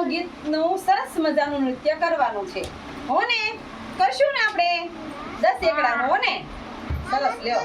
એકડાનું ગીતનું સરસ મજાનું નૃત્ય કરવાનું છે હો ને? કરશું ને આપણે 10 એકડાનું હો ને? સરસ લ્યો.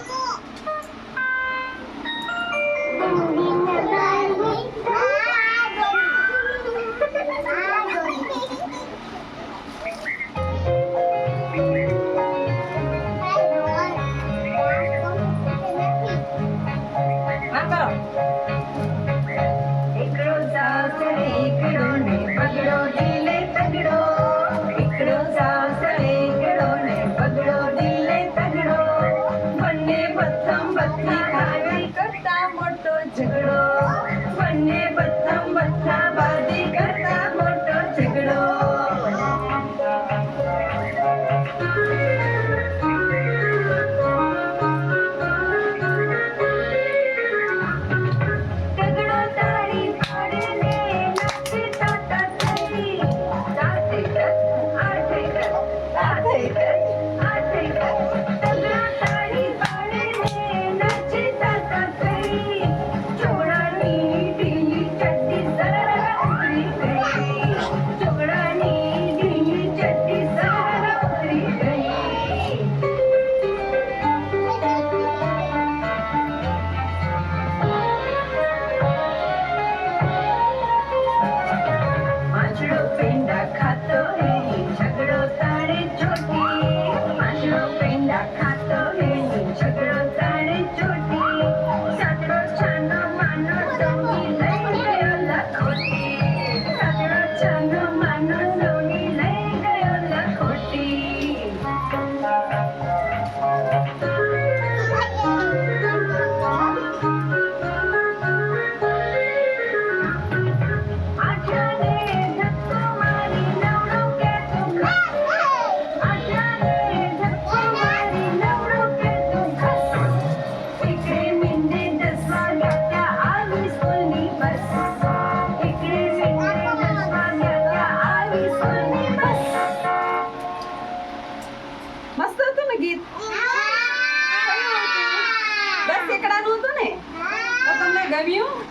મસ્ત હતું ને ગીત? 10 એકડાનું હતું ને? તો તમને ગમ્યું?